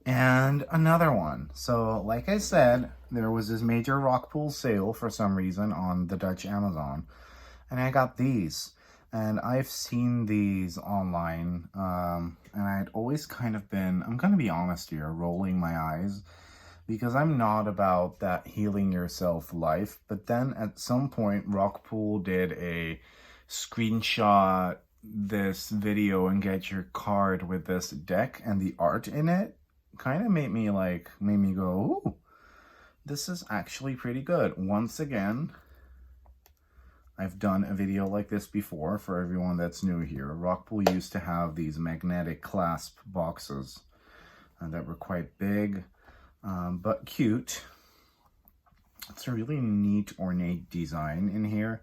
and another one. So like I said, there was this major rock pool sale for some reason on the Dutch Amazon, and I got these. And I've seen these online, and I'd always kind of been, I'm going to be honest here, rolling my eyes, because I'm not about that healing yourself life. But then at some point, Rockpool did a screenshot this video and get your card with this deck, and the art in it kind of made me go, ooh, this is actually pretty good. Once again, I've done a video like this before for everyone that's new here. Rockpool used to have these magnetic clasp boxes that were quite big, but cute. It's a really neat, ornate design in here.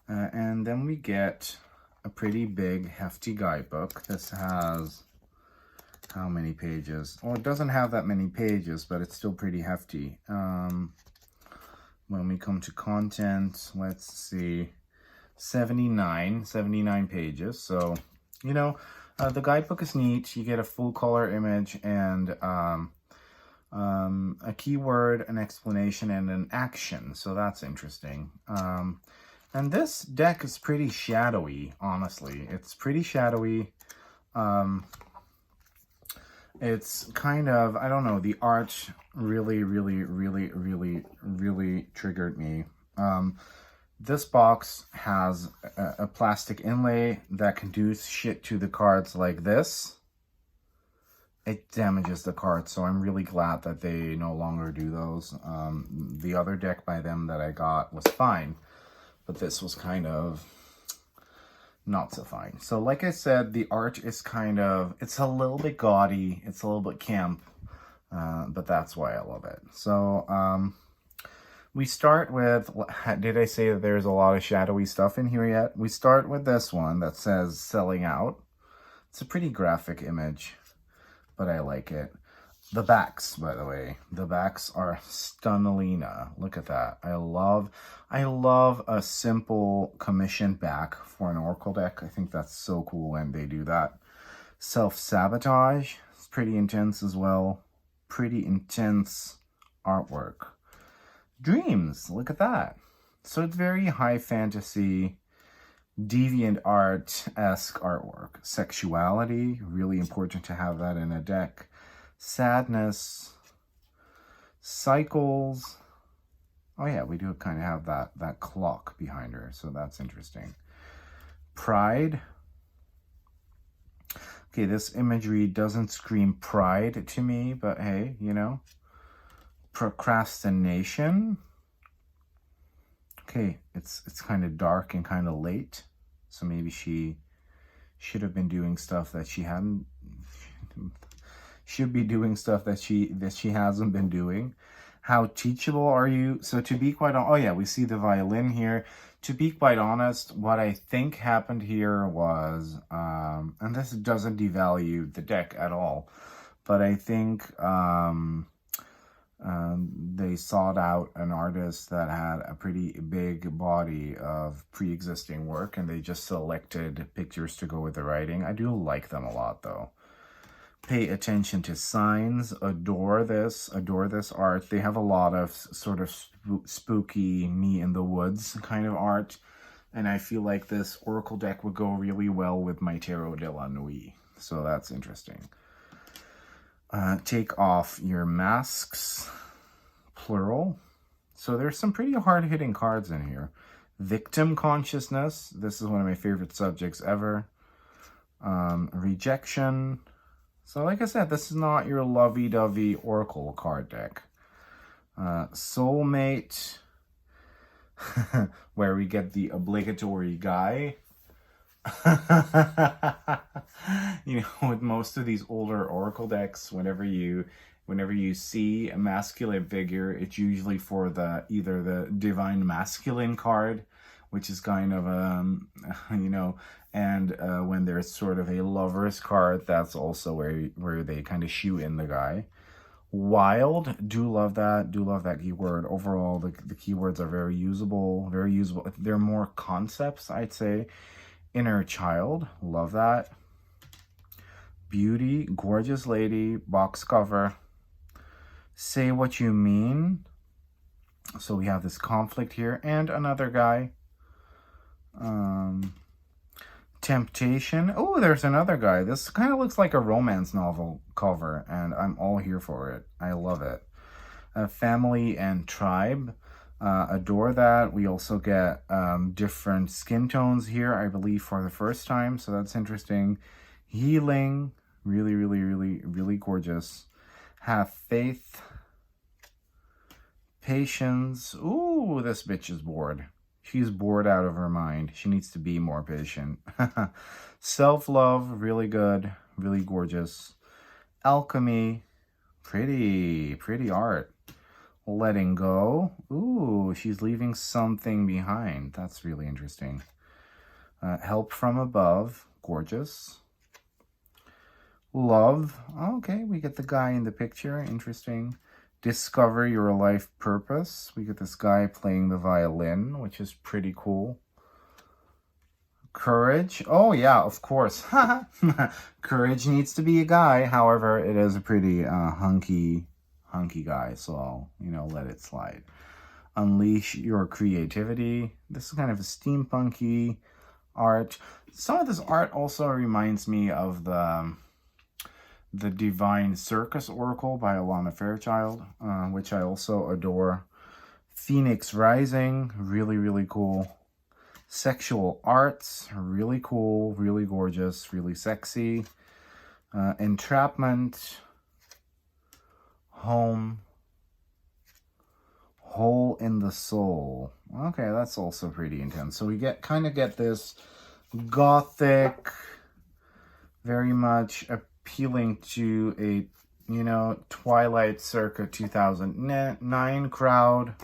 And then we get a pretty big, hefty guidebook. This has how many pages? Oh, it doesn't have that many pages, but it's still pretty hefty. When we come to content, let's see, 79 pages. So, you know, the guidebook is neat. You get a full color image and a keyword, an explanation, and an action. So that's interesting. And this deck is pretty shadowy, honestly. It's pretty shadowy. It's kind of, I don't know, the art really triggered me. This box has a plastic inlay that can do shit to the cards like this. It damages the cards, so I'm really glad that they no longer do those. The other deck by them that I got was fine, but this was kind of not so fine. So like I said, the art is kind of, it's a little bit gaudy, it's a little bit camp, but that's why I love it. So we start with, did I say that there's a lot of shadowy stuff in here yet? We start with this one that says selling out. It's a pretty graphic image, but I like it. The backs, by the way, the backs are stunnalina. Look at that. I love a simple commission back for an Oracle deck. I think that's so cool when they do that. Self-sabotage. It's pretty intense as well. Pretty intense artwork. Dreams. Look at that. So it's very high fantasy, deviant art-esque artwork. Sexuality. Really important to have that in a deck. Sadness, cycles. Oh yeah, we do kind of have that clock behind her, so that's interesting. Pride. Okay, this imagery doesn't scream pride to me, but hey, you know. Procrastination. Okay, it's kind of dark and kind of late, so maybe she should have been doing stuff that she hadn't. Should be doing stuff that she hasn't been doing. How teachable are you? So to be quite honest, oh yeah, we see the violin here. To be quite honest, what I think happened here was, and this doesn't devalue the deck at all, but I think they sought out an artist that had a pretty big body of pre-existing work, and they just selected pictures to go with the writing. I do like them a lot, though. Pay attention to signs. Adore this art. They have a lot of sort of spooky me in the woods kind of art, and I feel like this Oracle deck would go really well with my Tarot de la Nuit, so that's interesting. Take off your masks, plural. So there's some pretty hard-hitting cards in here. Victim consciousness. This is one of my favorite subjects ever. Rejection. So like I said, this is not your lovey-dovey Oracle card deck. Soulmate, where we get the obligatory guy. You know, with most of these older Oracle decks, whenever you see a masculine figure, it's usually for either the Divine Masculine card, which is kind of you know, and when there's sort of a lover's card, that's also where they kind of shoe in the guy. Wild, do love that keyword. Overall, the keywords are very usable. They're more concepts, I'd say. Inner child, love that. Beauty, gorgeous lady, box cover. Say what you mean. So we have this conflict here, and another guy. Temptation. Oh, there's another guy. This kind of looks like a romance novel cover, and I'm all here for it. I love it. Family and tribe. Adore that. We also get different skin tones here, I believe, for the first time, so that's interesting. Healing. Really, really, really, really gorgeous. Have faith. Patience. Ooh, this bitch is bored. She's bored out of her mind. She needs to be more patient. Self-love, really good, really gorgeous. Alchemy, pretty art. Letting go. Ooh, she's leaving something behind. That's really interesting. Help from above, gorgeous. Love. Okay, we get the guy in the picture. Interesting. Discover your life purpose. We get this guy playing the violin, which is pretty cool. Courage. Oh, yeah, of course. Courage needs to be a guy. However, it is a pretty hunky guy, so I'll, let it slide. Unleash your creativity. This is kind of a steampunky art. Some of this art also reminds me of the Divine Circus Oracle by Alana Fairchild, which I also adore. Phoenix Rising, really, really cool. Sexual arts, really cool, really gorgeous, really sexy. Entrapment. Home. Hole in the soul. Okay, that's also pretty intense. So we kind of get this gothic, very much appealing to a, Twilight circa 2009 crowd,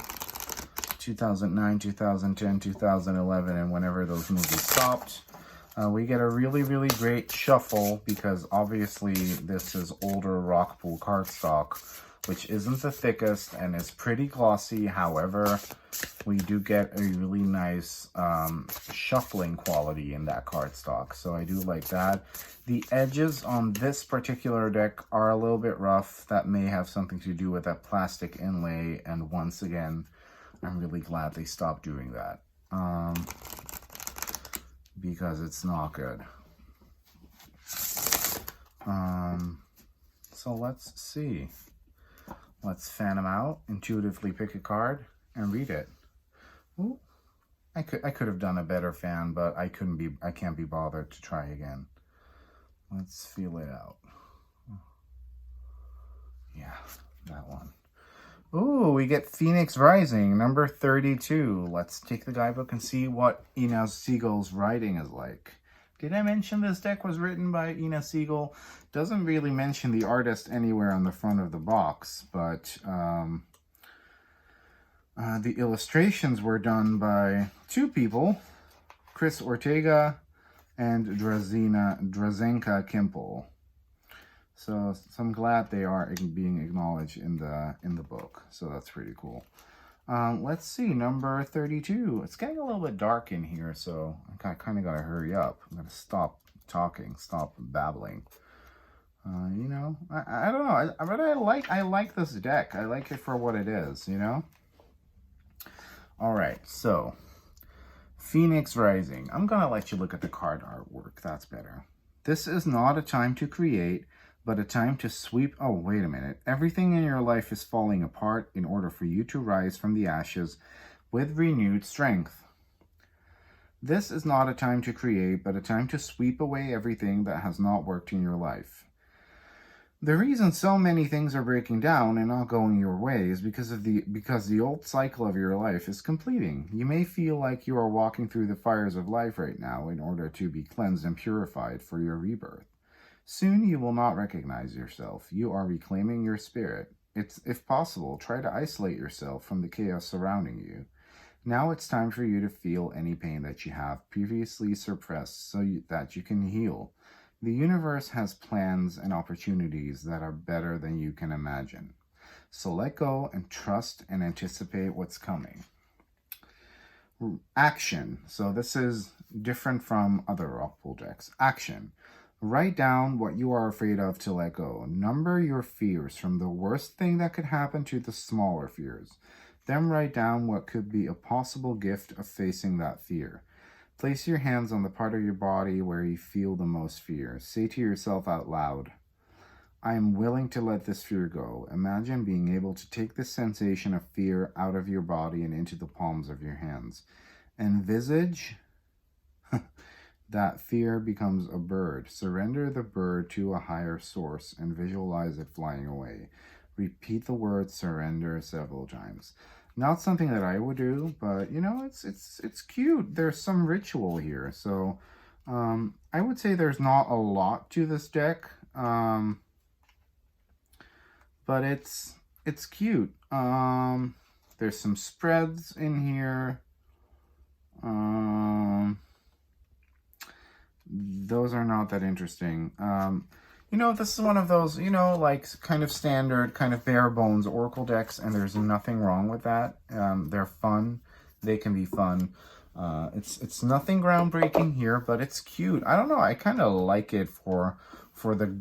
2009, 2010, 2011, and whenever those movies stopped. We get a really, really great shuffle because obviously this is older Rockpool cardstock, which isn't the thickest and is pretty glossy. However, we do get a really nice shuffling quality in that cardstock, so I do like that. The edges on this particular deck are a little bit rough. That may have something to do with that plastic inlay, and once again, I'm really glad they stopped doing that. Because it's not good. So let's see. Let's fan them out, intuitively pick a card, and read it. Ooh, I could have done a better fan, but I can't be bothered to try again. Let's feel it out. Yeah, that one. Ooh, we get Phoenix Rising, number 32. Let's take the guidebook and see what Ina Siegel's writing is like. Did I mention this deck was written by Ina Siegel? Doesn't really mention the artist anywhere on the front of the box, but the illustrations were done by two people, Chris Ortega and Drazenka Kimpel. So I'm glad they are being acknowledged in the book. So that's pretty cool. Let's see, number 32. It's getting a little bit dark in here, so I kind of got to hurry up. I'm going to stop talking, stop babbling. I don't know, but I like this deck. I like it for what it is, All right, so Phoenix Rising. I'm going to let you look at the card artwork. That's better. This is not a time to create, but a time to sweep. Oh, wait a minute. Everything in your life is falling apart in order for you to rise from the ashes with renewed strength. This is not a time to create, but a time to sweep away everything that has not worked in your life. The reason so many things are breaking down and not going your way is because the old cycle of your life is completing. You may feel like you are walking through the fires of life right now in order to be cleansed and purified for your rebirth. Soon you will not recognize yourself. You are reclaiming your spirit. If possible, try to isolate yourself from the chaos surrounding you. Now it's time for you to feel any pain that you have previously suppressed so that you can heal. The universe has plans and opportunities that are better than you can imagine. So let go and trust and anticipate what's coming. Action. So this is different from other Rockpool decks. Action. Write down what you are afraid of to let go. Number your fears from the worst thing that could happen to the smaller fears. Then write down what could be a possible gift of facing that fear. Place your hands on the part of your body where you feel the most fear. Say to yourself out loud, I am willing to let this fear go. Imagine being able to take this sensation of fear out of your body and into the palms of your hands. Envisage that fear becomes a bird. Surrender the bird to a higher source and visualize it flying away. Repeat the word surrender several times. Not something that I would do, but you know, it's cute. There's some ritual here. So I would say there's not a lot to this deck. But it's cute. There's some spreads in here. Those are not that interesting. You know, this is one of those, you know, like kind of standard, kind of bare bones Oracle decks, and there's nothing wrong with that. They're fun. They can be fun. It's nothing groundbreaking here, but it's cute. I don't know. I kind of like it for the...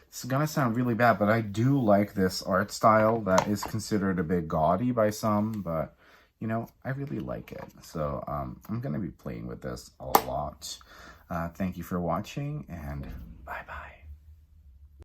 It's gonna sound really bad, but I do like this art style that is considered a bit gaudy by some, but you know, I really like it. So I'm gonna be playing with this a lot. Thank you for watching, and bye-bye.